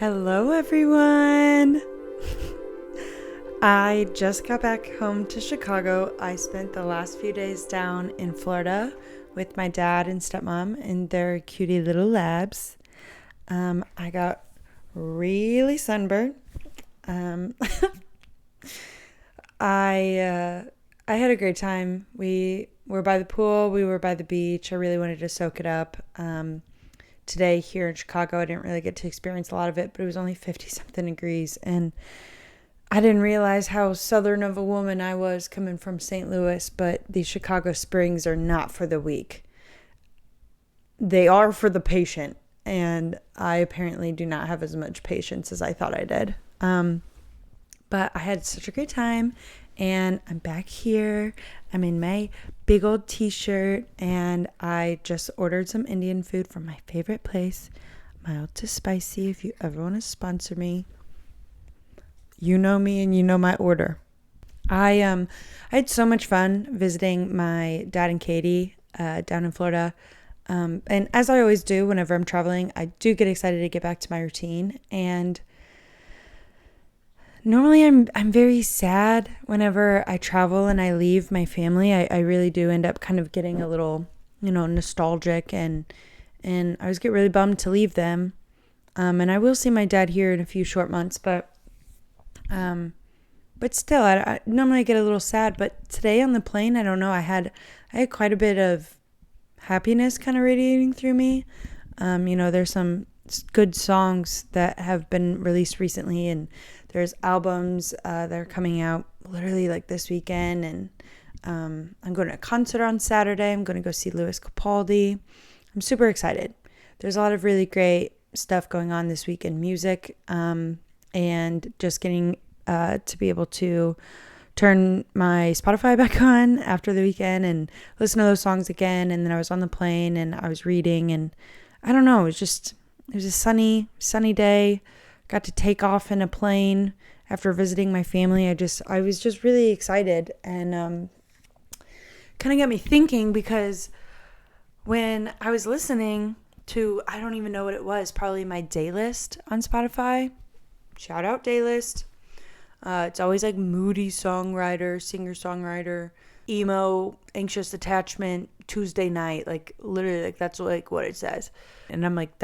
Hello, everyone. I just got back home to Chicago. I spent the last few days down in Florida with my dad and stepmom and their cutie little labs. I got really sunburned. I had a great time. We were by the pool. We were by the beach. I really wanted to soak it up. Today here in Chicago, I didn't really get to experience a lot of it, but it was only 50 something degrees, and I didn't realize how southern of a woman I was coming from St. Louis. But these Chicago springs are not for the weak. They are for the patient, and I apparently do not have as much patience as I thought I did. But I had such a great time, and I'm back here. I'm in my big old t-shirt, and I just ordered some Indian food from my favorite place, mild to spicy. If you ever want to sponsor me, you know me and you know my order. I had so much fun visiting my dad and Katie down in Florida. And as I always do whenever I'm traveling, I do get excited to get back to my routine. And normally I'm very sad whenever I travel and I leave my family. I really do end up kind of getting a little, nostalgic, and I always get really bummed to leave them. And I will see my dad here in a few short months, but still, I normally get a little sad. But today on the plane, I don't know, I had quite a bit of happiness kind of radiating through me. There's some good songs that have been released recently, and there's albums that are coming out literally like this weekend, and I'm going to a concert on Saturday. I'm going to go see Lewis Capaldi. I'm super excited. There's a lot of really great stuff going on this week in music, and just getting to be able to turn my Spotify back on after the weekend and listen to those songs again. And then I was on the plane and I was reading, and I don't know, it was a sunny day. Got to take off in a plane after visiting my family. I was just really excited, and kind of got me thinking, because when I was listening to, I don't even know what it was, probably my day list on Spotify. Shout out day list. It's always like moody songwriter, singer-songwriter, emo, anxious attachment, Tuesday night, like literally, like that's like what it says. And I'm like,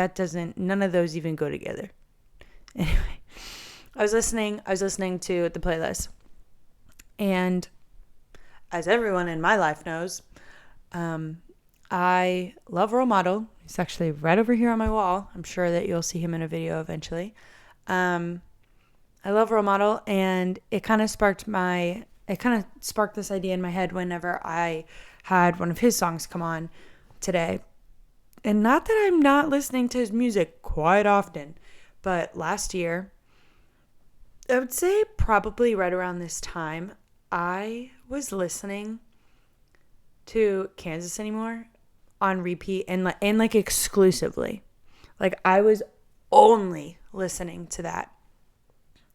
none of those even go together. Anyway, I was listening to the playlist, and as everyone in my life knows, I love Role Model. He's actually right over here on my wall. I'm sure that you'll see him in a video eventually. I love Role Model, and it kind of sparked this idea in my head whenever I had one of his songs come on today. And not that I'm not listening to his music quite often, but last year, I would say probably right around this time, I was listening to Kansas Anymore on repeat and like exclusively. Like I was only listening to that.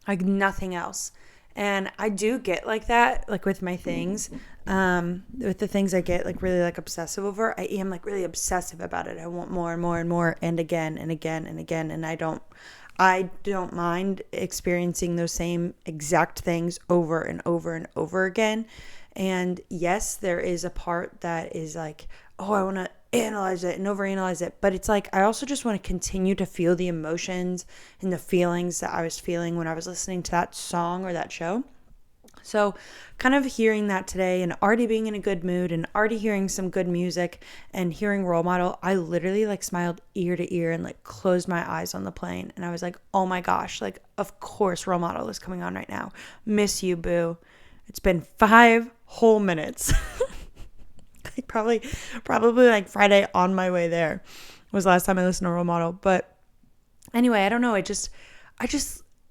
Like nothing else. And I do get like that, like with my things, with the things I get like really like obsessive over. I am like really obsessive about it. I want more and more and more, and again and again and again. And I don't mind experiencing those same exact things over and over and over again. And yes, there is a part that is like, oh, I want to analyze it and overanalyze it, but it's like I also just want to continue to feel the emotions and the feelings that I was feeling when I was listening to that song or that show. So kind of hearing that today and already being in a good mood and already hearing some good music and hearing Role Model, I literally like smiled ear to ear and like closed my eyes on the plane, and I was like, oh my gosh, like of course Role Model is coming on right now. Miss you, boo. It's been 5 whole minutes. Probably like Friday on my way there was the last time I listened to Role Model. But anyway, I don't know. I just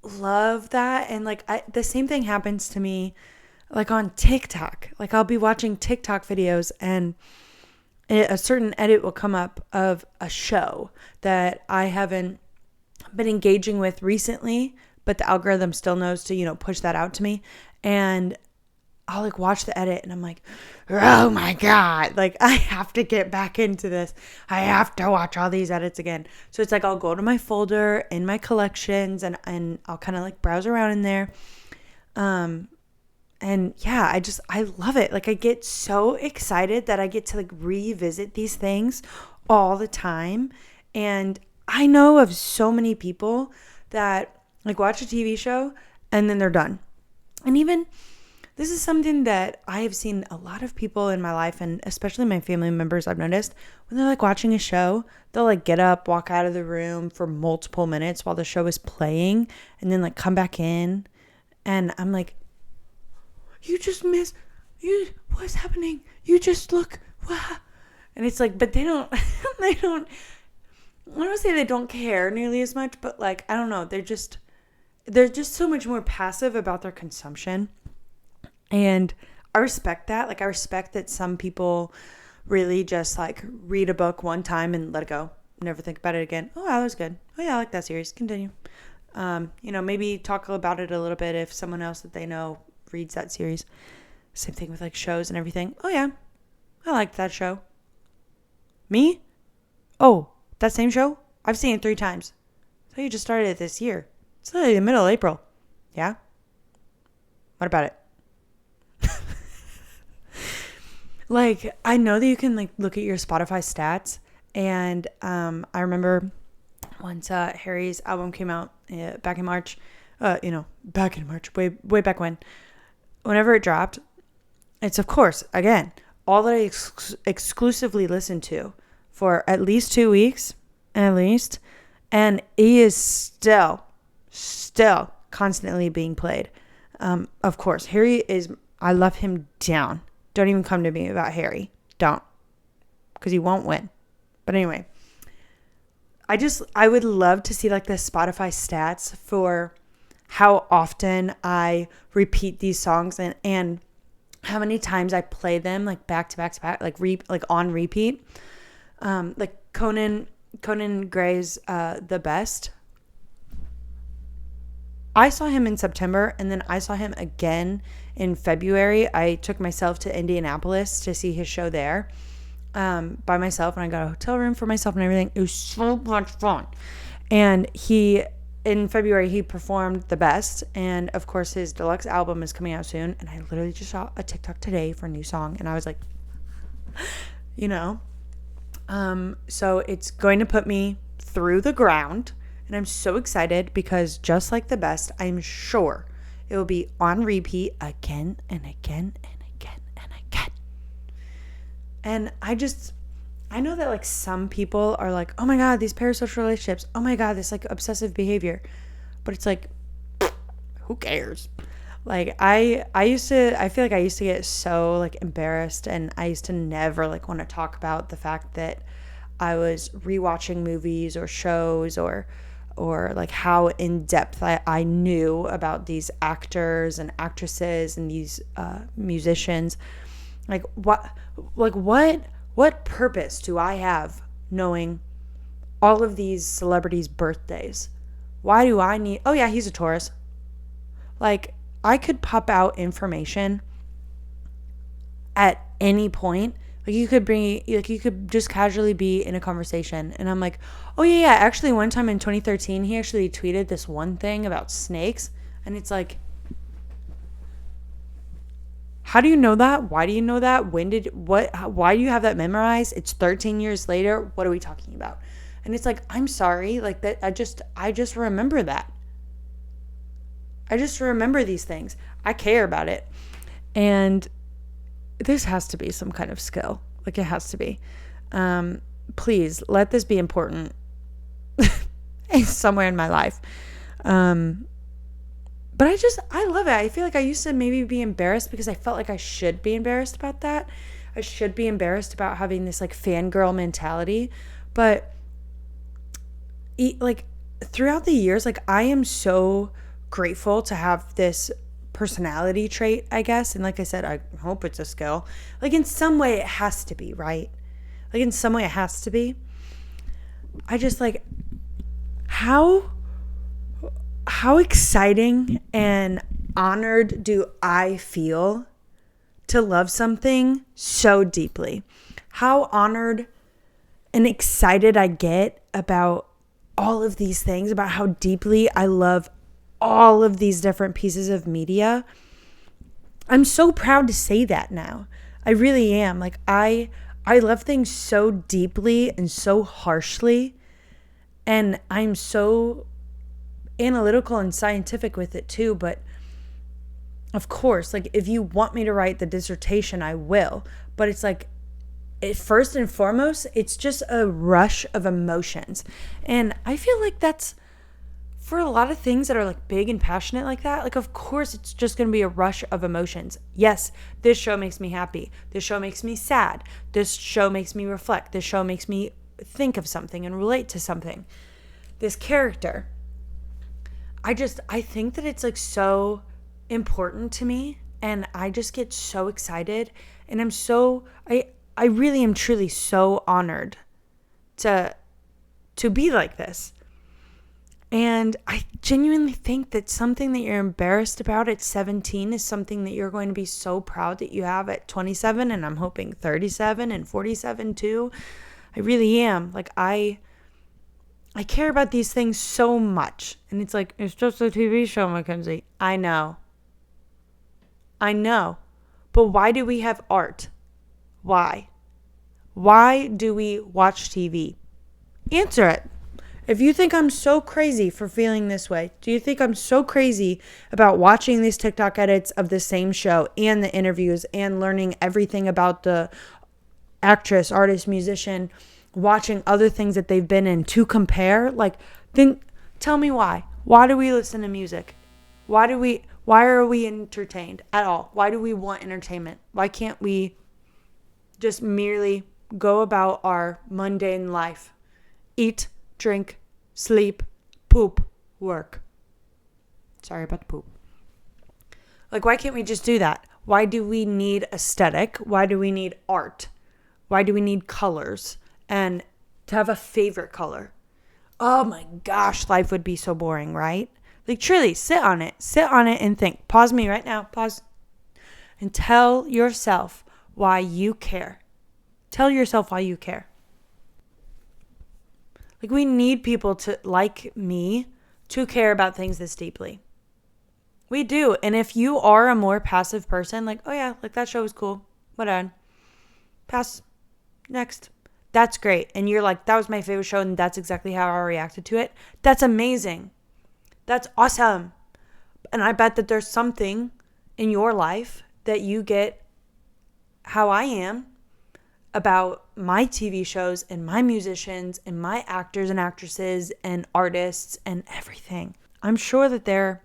love that. And like the same thing happens to me like on TikTok. Like I'll be watching TikTok videos, and a certain edit will come up of a show that I haven't been engaging with recently, but the algorithm still knows to, push that out to me. And I'll like watch the edit and I'm like, oh my God, like I have to get back into this. I have to watch all these edits again. So it's like I'll go to my folder in my collections and I'll kind of like browse around in there. And yeah, I love it. Like I get so excited that I get to like revisit these things all the time. And I know of so many people that like watch a TV show and then they're done. And even this is something that I have seen a lot of people in my life, and especially my family members, I've noticed when they're like watching a show, they'll like get up, walk out of the room for multiple minutes while the show is playing and then like come back in. And I'm like, you just missed, what's happening? You just look, wow. And it's like, but they don't, I don't say they don't care nearly as much, but like, I don't know. They're just so much more passive about their consumption. And I respect that. Like, I respect that some people really just like read a book one time and let it go. Never think about it again. Oh, that was good. Oh yeah, I like that series. Continue. Maybe talk about it a little bit if someone else that they know reads that series. Same thing with like shows and everything. Oh yeah, I liked that show. Me? Oh, that same show? I've seen it 3 times. So you just started it this year. It's literally the middle of April. Yeah? What about it? Like, I know that you can like look at your Spotify stats, and I remember once Harry's album came out back in March, way back when, whenever it dropped, it's of course, again, all that I exclusively listened to for at least 2 weeks, at least, and he is still constantly being played. Of course, I love him down. Don't even come to me about Harry. Don't. Because he won't win. But anyway, I would love to see like the Spotify stats for how often I repeat these songs and how many times I play them like back to back to back, like on repeat. Like Conan Gray's The Best. I saw him in September, and then I saw him again in February. I took myself to Indianapolis to see his show there by myself, and I got a hotel room for myself and everything. It was so much fun. And in February, he performed The Best, and of course, his deluxe album is coming out soon, and I literally just saw a TikTok today for a new song, and I was like, so it's going to put me through the ground. And I'm so excited because just like The Best, I'm sure it will be on repeat again and again and again and again. And I know that like some people are like, oh my God, these parasocial relationships. Oh my God, this like obsessive behavior. But it's like, who cares? Like I feel like I used to get so like embarrassed, and I used to never like want to talk about the fact that I was rewatching movies or shows or like how in depth I knew about these actors and actresses and these musicians. Like what purpose do I have knowing all of these celebrities' birthdays? Why do I need, oh yeah, he's a Taurus. Like I could pop out information at any point. Like you could just casually be in a conversation and I'm like, oh yeah, actually one time in 2013, he actually tweeted this one thing about snakes. And it's like, how do you know that? Why do you know that? Why do you have that memorized? It's 13 years later. What are we talking about? And it's like, I'm sorry. Like that. I just remember that. I just remember these things. I care about it. And this has to be some kind of skill. Like it has to be. Please let this be important somewhere in my life. But I love it. I feel like I used to maybe be embarrassed because I felt like I should be embarrassed about that. I should be embarrassed about having this like fangirl mentality. But like throughout the years, like I am so grateful to have this personality trait, I guess. And like I said, I hope it's a skill. Like in some way it has to be, right? Like in some way it has to be. I just like how exciting and honored do I feel to love something so deeply. How honored and excited I get about all of these things, about how deeply I love all of these different pieces of media. I'm so proud to say that now. I really am. Like I love things so deeply and so harshly, and I'm so analytical and scientific with it too. But of course, like if you want me to write the dissertation, I will. But it's like, first and foremost, it's just a rush of emotions. And I feel like that's for a lot of things that are like big and passionate like that. Like, of course, it's just going to be a rush of emotions. Yes, this show makes me happy. This show makes me sad. This show makes me reflect. This show makes me think of something and relate to something. This character. I think that it's like so important to me, and I just get so excited, and I really am truly so honored to be like this. And I genuinely think that something that you're embarrassed about at 17 is something that you're going to be so proud that you have at 27, and I'm hoping 37 and 47 too. I really am. Like I care about these things so much. And it's like, it's just a TV show, Mackenzie. I know. But why do we have art? Why? Why do we watch TV? Answer it. If you think I'm so crazy for feeling this way, do you think I'm so crazy about watching these TikTok edits of the same show and the interviews and learning everything about the actress, artist, musician, watching other things that they've been in to compare? Like, then tell me why. Why do we listen to music? Why are we entertained at all? Why do we want entertainment? Why can't we just merely go about our mundane life? Eat, drink, sleep, poop, work. Sorry about the poop. Like, why can't we just do that? Why do we need aesthetic? Why do we need art? Why do we need colors? And to have a favorite color? Oh my gosh, life would be so boring, right? Like, truly, sit on it and think. Pause me right now. Pause. And tell yourself why you care. Tell yourself why you care. Like, we need people to, like me, to care about things this deeply. We do. And if you are a more passive person, like, oh yeah, like that show was cool. Whatever. Pass. Next. That's great. And you're like, that was my favorite show, and that's exactly how I reacted to it. That's amazing. That's awesome. And I bet that there's something in your life that you get how I am about my TV shows and my musicians and my actors and actresses and artists and everything. I'm sure that there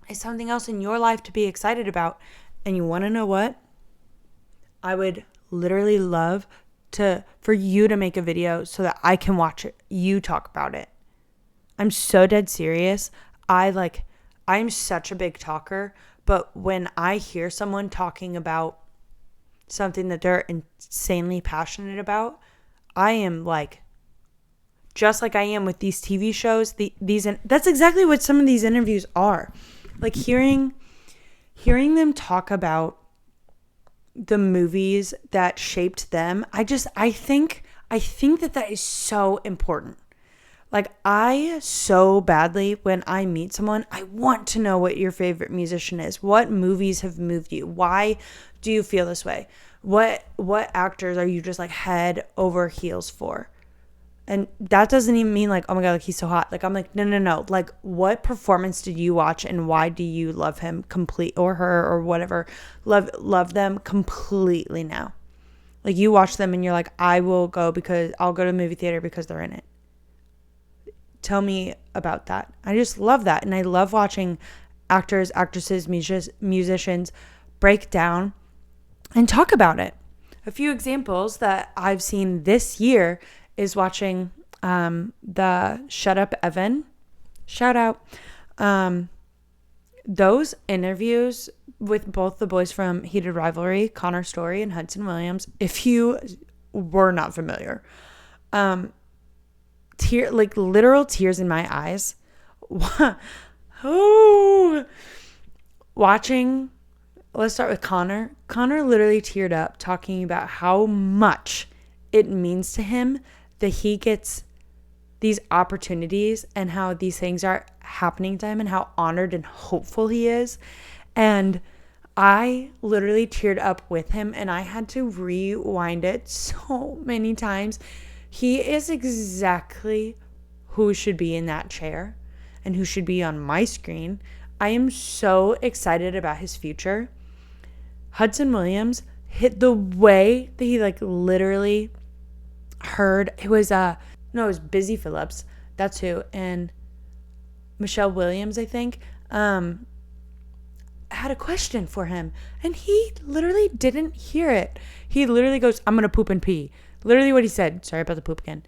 is something else in your life to be excited about. And you want to know what? I would literally love for you to make a video so that I can watch it. You talk about it. I'm so dead serious. I'm such a big talker, but when I hear someone talking about something that they're insanely passionate about, I am like, just like I am with these TV shows, that's exactly what some of these interviews are. Like hearing them talk about the movies that shaped them. I think that is so important. Like, I so badly, when I meet someone, I want to know what your favorite musician is. What movies have moved you? Why do you feel this way? What actors are you just like head over heels for? And that doesn't even mean like, oh my God, like he's so hot. Like, I'm like, no. Like, what performance did you watch and why do you love him or her or whatever? Love them completely now. Like, you watch them and you're like, I'll go to the movie theater because they're in it. Tell me about that. I just love that. And I love watching actors, actresses, musicians break down and talk about it. A few examples that I've seen this year is watching the Shut Up Evan. Shout out. Those interviews with both the boys from Heated Rivalry, Connor Story and Hudson Williams, if you were not familiar. Literal tears in my eyes. Watching let's start with Connor. Connor literally teared up talking about how much it means to him that he gets these opportunities and how these things are happening to him and how honored and hopeful he is. And I literally teared up with him, and I had to rewind it so many times. He is exactly who should be in that chair and who should be on my screen. I am so excited about his future. Hudson Williams hit the way that he like literally heard. It was Busy Phillips. That's who. And Michelle Williams, I think, had a question for him, and he literally didn't hear it. He literally goes, "I'm gonna poop and pee." Literally what he said. Sorry about the poop again.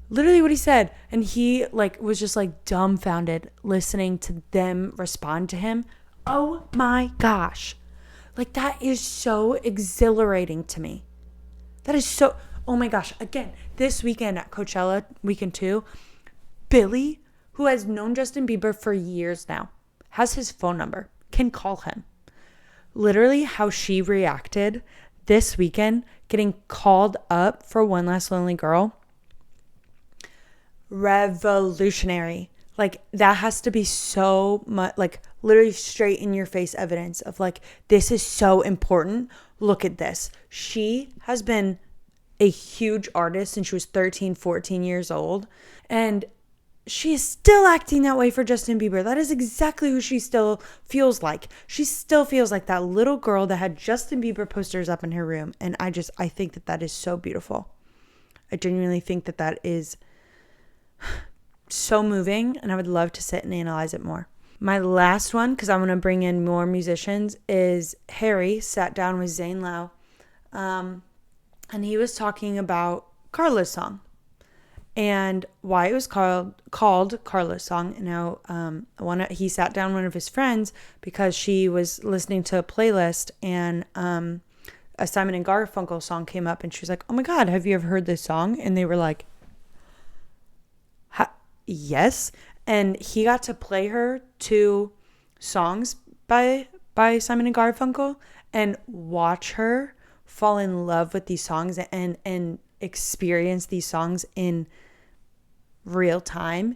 Literally what he said. And he like was just like dumbfounded listening to them respond to him. Oh my gosh. Like that is so exhilarating to me. That is so, oh my gosh. Again, this weekend at Coachella, weekend 2, Billy, who has known Justin Bieber for years now, has his phone number, can call him. Literally how she reacted this weekend, getting called up for One Last Lonely Girl. Revolutionary. Like that has to be so much, like literally straight in your face evidence of like, this is so important. Look at this. She has been a huge artist since she was 13, 14 years old. And she is still acting that way for Justin Bieber. That is exactly who she still feels like. She still feels like that little girl that had Justin Bieber posters up in her room. And I think that is so beautiful. I genuinely think that is so moving, and I would love to sit and analyze it more. My last one, because I'm going to bring in more musicians, is Harry sat down with Zane Lowe. And he was talking about Carla's song. And why it was called Carla's song. Now, he sat down with one of his friends because she was listening to a playlist, and a Simon and Garfunkel song came up, and she was like, "Oh my God, have you ever heard this song?" And they were like, "Yes." And he got to play her 2 songs by Simon and Garfunkel and watch her fall in love with these songs and experience these songs in real time.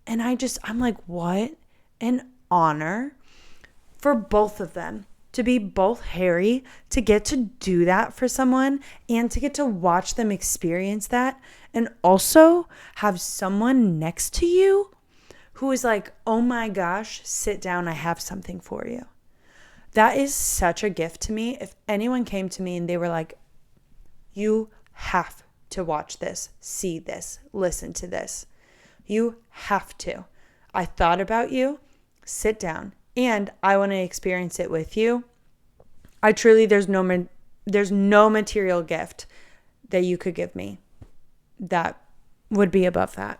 And I'm like, what an honor for both of them to be both Harry, to get to do that for someone and to get to watch them experience that, and also have someone next to you who is like, "Oh my gosh, sit down, I have something for you." That is such a gift to me. If anyone came to me and they were like, "You have to watch this, see this, listen to this. You have to. I thought about you. Sit down. And I want to experience it with you." I truly, there's no material gift that you could give me that would be above that.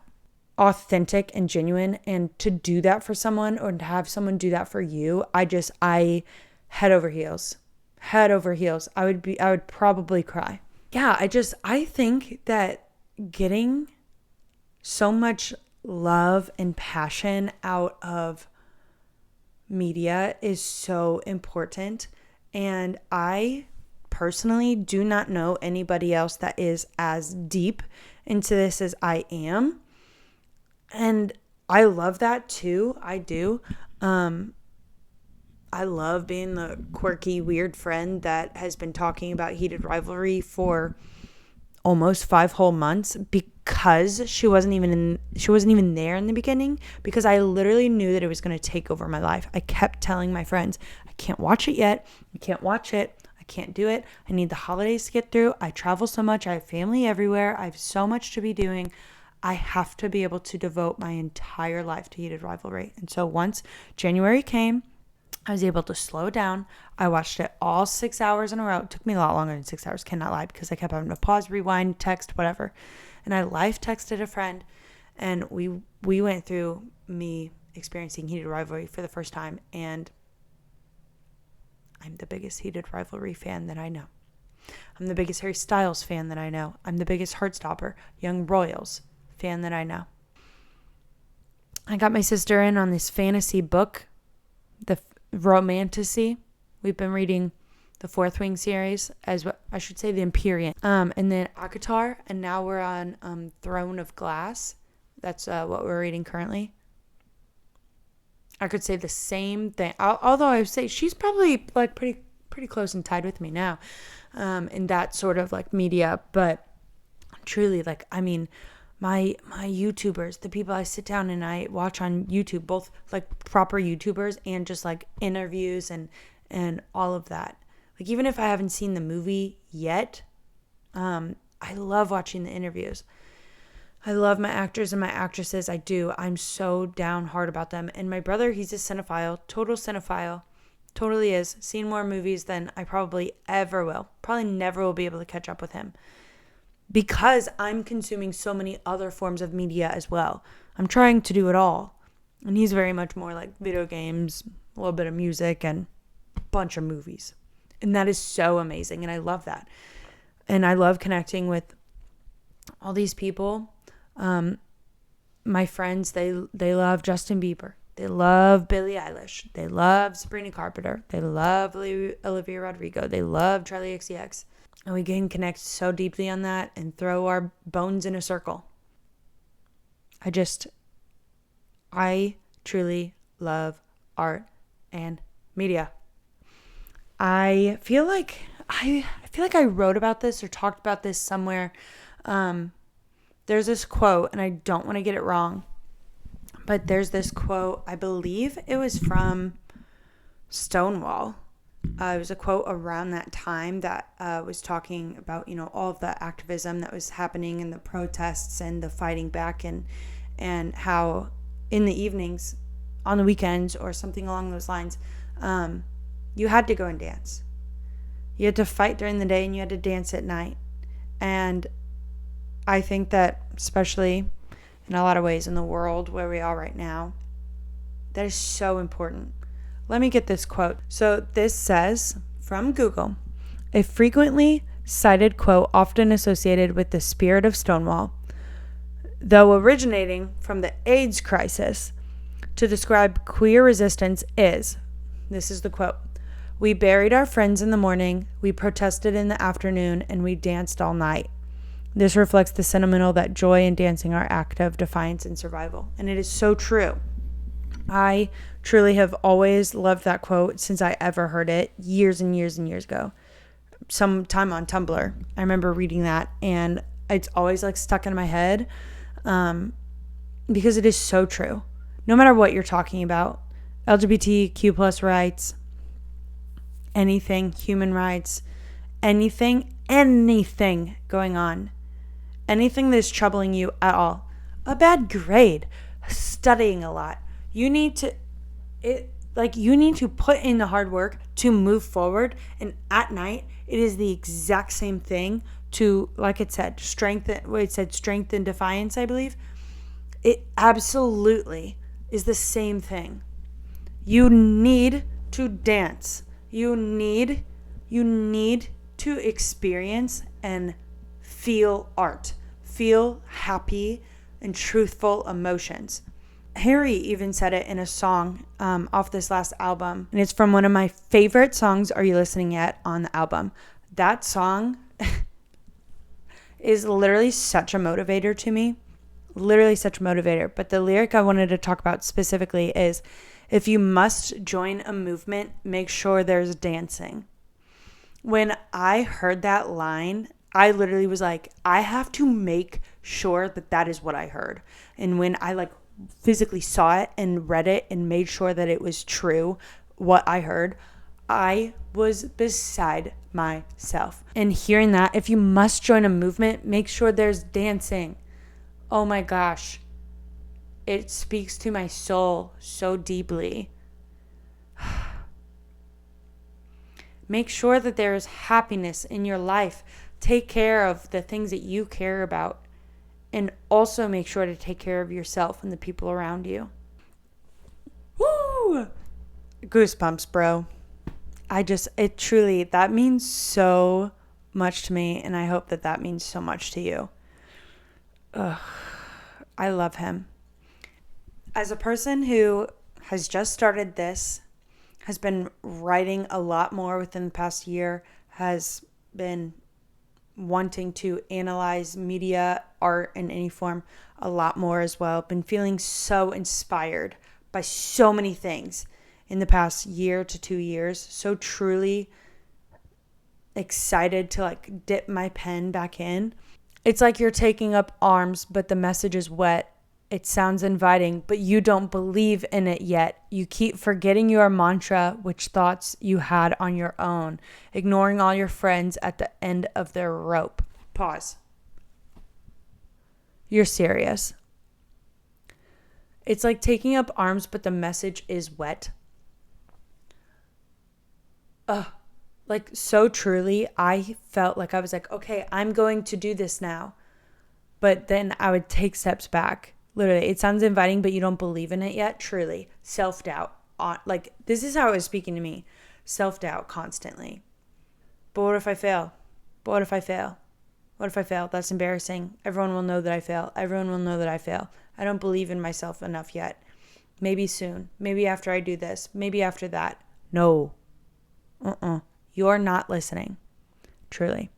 Authentic and genuine. And to do that for someone, or to have someone do that for you, I head over heels. I would probably cry. Yeah, I think that getting so much love and passion out of media is so important. And I personally do not know anybody else that is as deep into this as I am. And I love that too. I do. I love being the quirky, weird friend that has been talking about heated rivalry for almost 5 whole months, because she wasn't even there in the beginning, because I literally knew that it was going to take over my life. I kept telling my friends, "I can't watch it yet. I can't watch it. I can't do it. I need the holidays to get through. I travel so much. I have family everywhere. I have so much to be doing. I have to be able to devote my entire life to heated rivalry." And so once January came, I was able to slow down. I watched it all 6 hours in a row. It took me a lot longer than 6 hours, cannot lie, because I kept having to pause, rewind, text, whatever. And I live texted a friend, and we went through me experiencing heated rivalry for the first time. And I'm the biggest heated rivalry fan that I know. I'm the biggest Harry Styles fan that I know. I'm the biggest Heartstopper, Young Royals fan that I know. I got my sister in on this fantasy book, the Romantasy. We've been reading the Fourth Wing series, as what I should say, the Empyrean. And then Akatar, and now we're on Throne of Glass. That's what we're reading currently. I could say the same thing, although I would say she's probably like pretty close and tied with me now, in that sort of like media. But truly, like, I mean, my YouTubers, the people I sit down and I watch on YouTube, both like proper YouTubers and just like interviews and all of that. Like, even if I haven't seen the movie yet, I love watching the interviews. I love my actors and my actresses. I do. I'm so down hard about them. And my brother, he's a cinephile, total cinephile. Totally is. Seen more movies than I probably ever will. Probably never will be able to catch up with him, because I'm consuming so many other forms of media as well. I'm trying to do it all. And he's very much more like video games, a little bit of music, and a bunch of movies. And that is so amazing. And I love that. And I love connecting with all these people. My friends, they love Justin Bieber. They love Billie Eilish. They love Sabrina Carpenter. They love Olivia Rodrigo. They love Charlie XCX. And we can connect so deeply on that and throw our bones in a circle. I truly love art and media. I feel like I wrote about this or talked about this somewhere. There's this quote, and I don't want to get it wrong, but there's this quote, I believe it was from Stonewall. It was a quote around that time that was talking about, all of the activism that was happening and the protests and the fighting back, and how in the evenings, on the weekends, or something along those lines, you had to go and dance. You had to fight during the day and you had to dance at night. And I think that, especially in a lot of ways in the world where we are right now, that is so important. Let me get this quote. So this says, from Google, a frequently cited quote often associated with the spirit of Stonewall, though originating from the AIDS crisis, to describe queer resistance is, this is the quote, "We buried our friends in the morning, we protested in the afternoon, and we danced all night. This reflects the sentimental that joy in dancing are act of defiance and survival." And it is so true. I truly have always loved that quote since I ever heard it, years and years and years ago. Sometime on Tumblr, I remember reading that, and it's always like stuck in my head, because it is so true. No matter what you're talking about, LGBTQ plus rights, anything, human rights, anything going on, anything that is troubling you at all, a bad grade, studying a lot, you need to put in the hard work to move forward. And at night, it is the exact same thing to, like it said, strength and defiance, I believe. It absolutely is the same thing. You need to dance. You need to experience and feel art, feel happy and truthful emotions. Harry even said it in a song off this last album, and it's from one of my favorite songs, Are You Listening Yet, on the album. That song is literally such a motivator to me, but the lyric I wanted to talk about specifically is, if you must join a movement, make sure there's dancing. When I heard that line, I literally was like, I have to make sure that is what I heard. And when I physically saw it and read it and made sure that it was true, what I heard, I was beside myself. And hearing that, if you must join a movement, make sure there's dancing. Oh my gosh. It speaks to my soul so deeply. Make sure that there is happiness in your life. Take care of the things that you care about. And also make sure to take care of yourself and the people around you. Woo! Goosebumps, bro. That means so much to me. And I hope that means so much to you. Ugh. I love him. As a person who has just started this, has been writing a lot more within the past year, has been wanting to analyze media, art in any form a lot more as well. Been feeling so inspired by so many things in the past year to 2 years. So truly excited to like dip my pen back in. It's like you're taking up arms, but the message is wet. It sounds inviting, but you don't believe in it yet. You keep forgetting your mantra, which thoughts you had on your own, ignoring all your friends at the end of their rope. Pause. You're serious. It's like taking up arms, but the message is wet. Like so truly, I felt like I was like, okay, I'm going to do this now. But then I would take steps back. Literally, it sounds inviting, but you don't believe in it yet. Truly, self-doubt. Like, this is how it was speaking to me. Self-doubt constantly. But what if I fail? But what if I fail? What if I fail? That's embarrassing. Everyone will know that I fail. Everyone will know that I fail. I don't believe in myself enough yet. Maybe soon. Maybe after I do this. Maybe after that. No. You're not listening. Truly.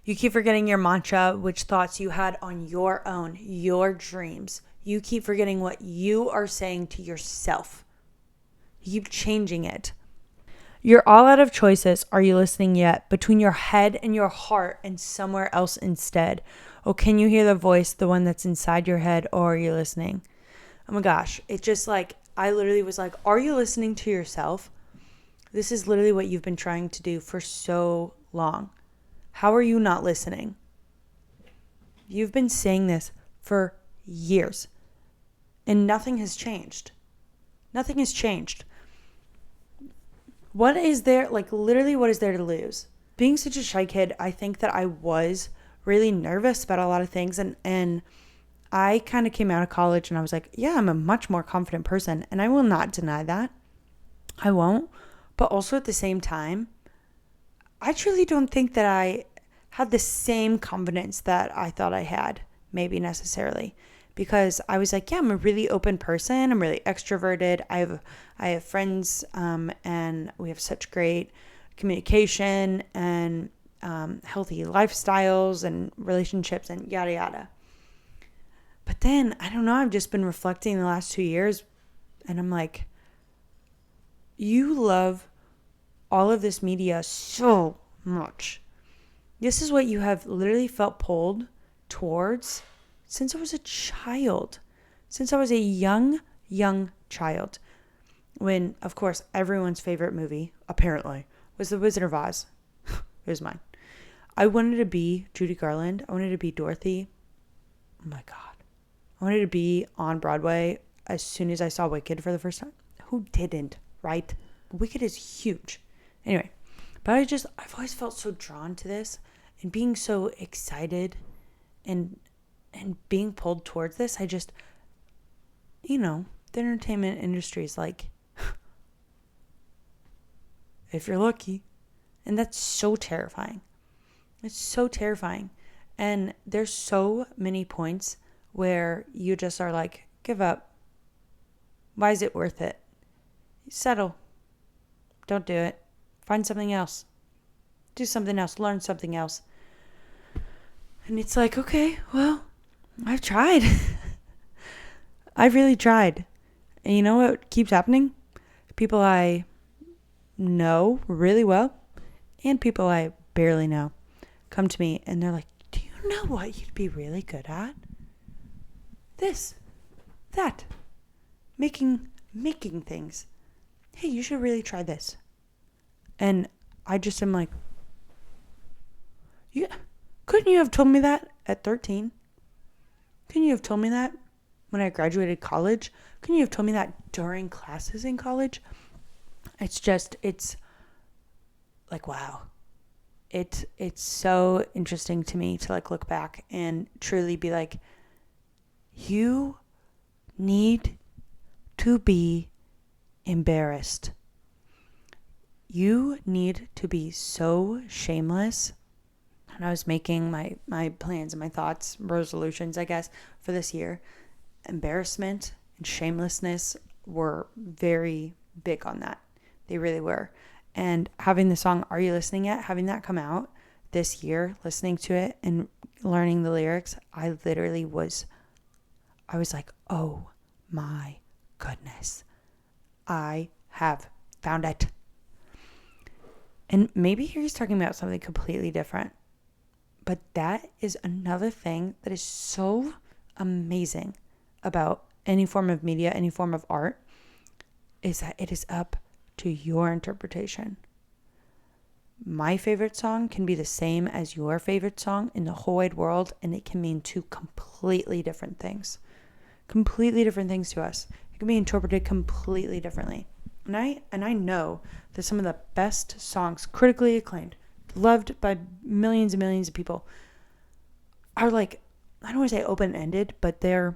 You keep forgetting your mantra, which thoughts you had on your own, your dreams. You keep forgetting what you are saying to yourself. You keep changing it. You're all out of choices. Are you listening yet? Between your head and your heart and somewhere else instead. Oh, can you hear the voice, the one that's inside your head, or are you listening? Oh my gosh. It just like, I literally was like, are you listening to yourself? This is literally what you've been trying to do for so long. How are you not listening? You've been saying this for years, and nothing has changed. Nothing has changed. What is there, like literally what is there to lose? Being such a shy kid, I think that I was really nervous about a lot of things, and I kind of came out of college and I was like, yeah, I'm a much more confident person, and I will not deny that. I won't. But also at the same time, I truly don't think that I had the same confidence that I thought I had, maybe necessarily, because I was like, yeah, I'm a really open person. I'm really extroverted. I have friends, and we have such great communication and healthy lifestyles and relationships and yada yada. But then I don't know. I've just been reflecting the last 2 years, and I'm like, you love all of this media so much. This is what you have literally felt pulled towards since I was a child. Since I was a young child. When, of course, everyone's favorite movie, apparently, was The Wizard of Oz. It was mine. I wanted to be Judy Garland. I wanted to be Dorothy. Oh my God. I wanted to be on Broadway as soon as I saw Wicked for the first time. Who didn't, right? Wicked is huge. Anyway, but I've always felt so drawn to this and being so excited and being pulled towards this. I just, the entertainment industry is like, if you're lucky. And that's so terrifying. It's so terrifying. And there's so many points where you just are like, give up. Why is it worth it? Settle. Don't do it. Find something else. Do something else. Learn something else. And it's like, okay, well, I've tried. I've really tried. And you know what keeps happening? People I know really well and people I barely know come to me and they're like, do you know what you'd be really good at? This, that, making things. Hey, you should really try this. And I just am like, yeah, couldn't you have told me that at 13? Couldn't you have told me that when I graduated college? Couldn't you have told me that during classes in college? It's like, wow. It's so interesting to me to like look back and truly be like, you need to be embarrassed. You need to be so shameless. And I was making my plans and my thoughts, resolutions, I guess, for this year. Embarrassment and shamelessness were very, big on that. They really were. And having the song Are You Listening Yet? Having that come out this year, listening to it and learning the lyrics, I was like, oh my goodness. I have found it. And maybe here he's talking about something completely different. But that is another thing that is so amazing about any form of media, any form of art, is that it is up to your interpretation. My favorite song can be the same as your favorite song in the whole wide world, and it can mean two completely different things. Completely different things to us. It can be interpreted completely differently. And I know that some of the best songs, critically acclaimed, loved by millions and millions of people, are like, I don't want to say open-ended, but they're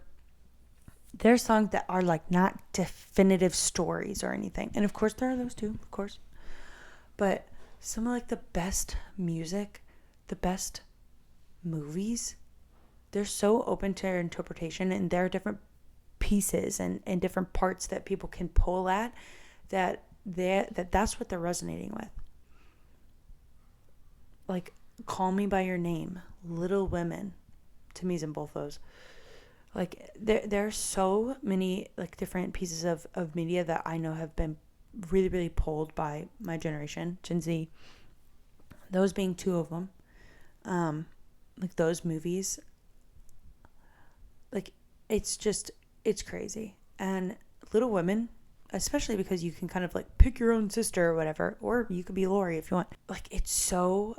songs that are like not definitive stories or anything. And of course there are those too, of course. But some of like the best music, the best movies, they're so open to their interpretation, and there are different pieces and different parts that people can pull at that's what they're resonating with. Like Call Me by Your Name, Little Women, to me is in both those. Like there are so many like different pieces of media that I know have been really, really pulled by my generation, Gen Z. Those being two of them. Like those movies. Like it's crazy. And Little Women, especially because you can kind of like pick your own sister or whatever, or you could be Lori if you want. Like it's so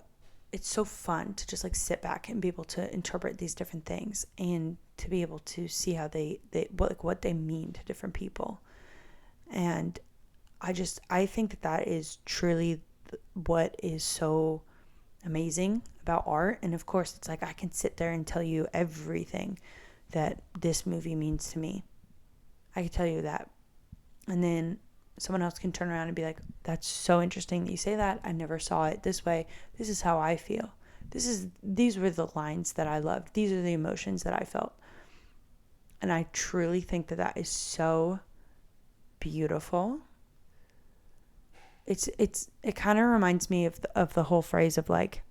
fun to just like sit back and be able to interpret these different things and to be able to see how what they mean to different people. And I think that is truly what is so amazing about art. And of course it's like I can sit there and tell you everything that this movie means to me. I can tell you that. And then someone else can turn around and be like, that's so interesting that you say that. I never saw it this way. This is how I feel. These were the lines that I loved. These are the emotions that I felt. And I truly think that is so beautiful. It kind of reminds me of the whole phrase of like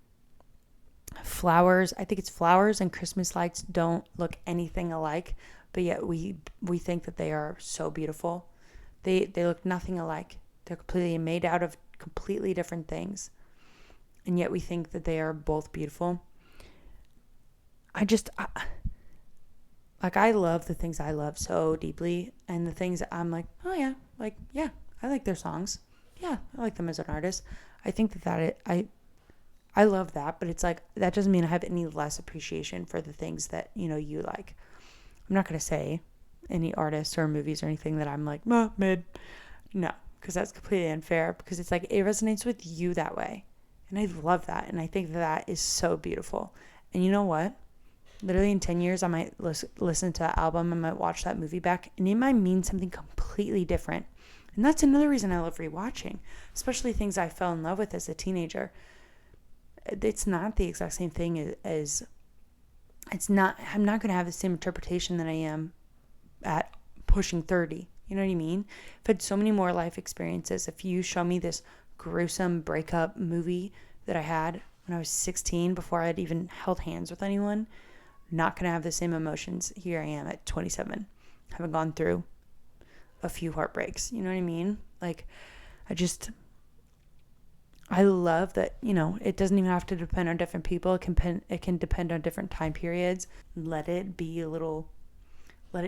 flowers. I think it's flowers and Christmas lights don't look anything alike, but yet we think that they are so beautiful. They look nothing alike. They're completely made out of completely different things. And yet we think that they are both beautiful. I love the things I love so deeply, and the things that I'm like, oh yeah, like, yeah, I like their songs. Yeah, I like them as an artist. I think I love that, but it's like, that doesn't mean I have any less appreciation for the things that, you like. I'm not going to say any artists or movies or anything that I'm like, mid. No, because that's completely unfair, because it's like, it resonates with you that way. And I love that. And I think that is so beautiful. And you know what? Literally in 10 years, I might listen to that album. I might watch that movie back, and it might mean something completely different. And that's another reason I love rewatching, especially things I fell in love with as a teenager. It's not the exact same thing as I'm not going to have the same interpretation that I am at pushing 30. You know what I mean? I've had so many more life experiences. If you show me this gruesome breakup movie that I had when I was 16, before I had even held hands with anyone, I'm not going to have the same emotions. Here I am at 27, having gone through a few heartbreaks. You know what I mean? Like, I love that, it doesn't even have to depend on different people. It can depend on different time periods. Let it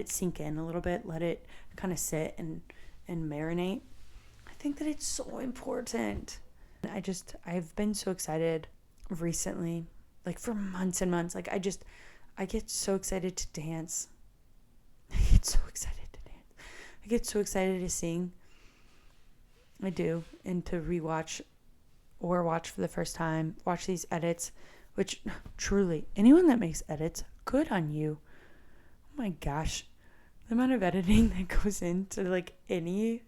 sink in a little bit. Let it kind of sit and marinate. I think that it's so important. I've been so excited recently, like for months and months. Like I get so excited to dance. I get so excited to sing. I do. And to rewatch or watch for the first time, watch these edits, which truly, anyone that makes edits, good on you. Oh my gosh. The amount of editing that goes into like any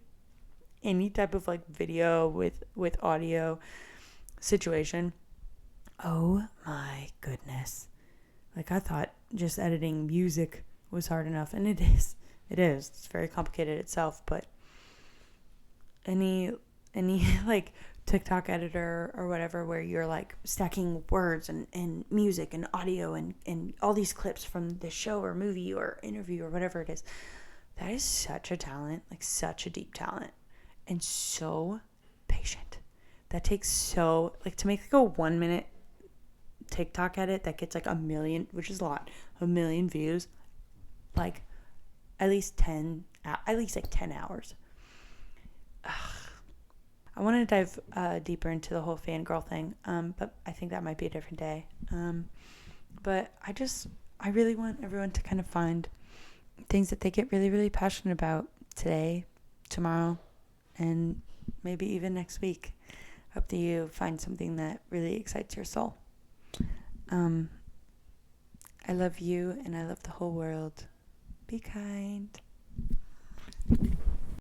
type of like video with audio situation. Oh my goodness. Like I thought just editing music was hard enough, and it is. It's very complicated itself, but any like TikTok editor or whatever where you're like stacking words and music and audio and all these clips from the show or movie or interview or whatever it is. That is such a talent, like such a deep talent, and so patient. That takes so, like, to make like a 1 minute TikTok edit that gets like a million, which is a lot, a million views, like at least like 10 hours. Ugh. I want to dive deeper into the whole fangirl thing, but I think that might be a different day. But I really want everyone to kind of find things that they get really, really passionate about today, tomorrow, and maybe even next week. Hope that you find something that really excites your soul. I love you and I love the whole world. Be kind.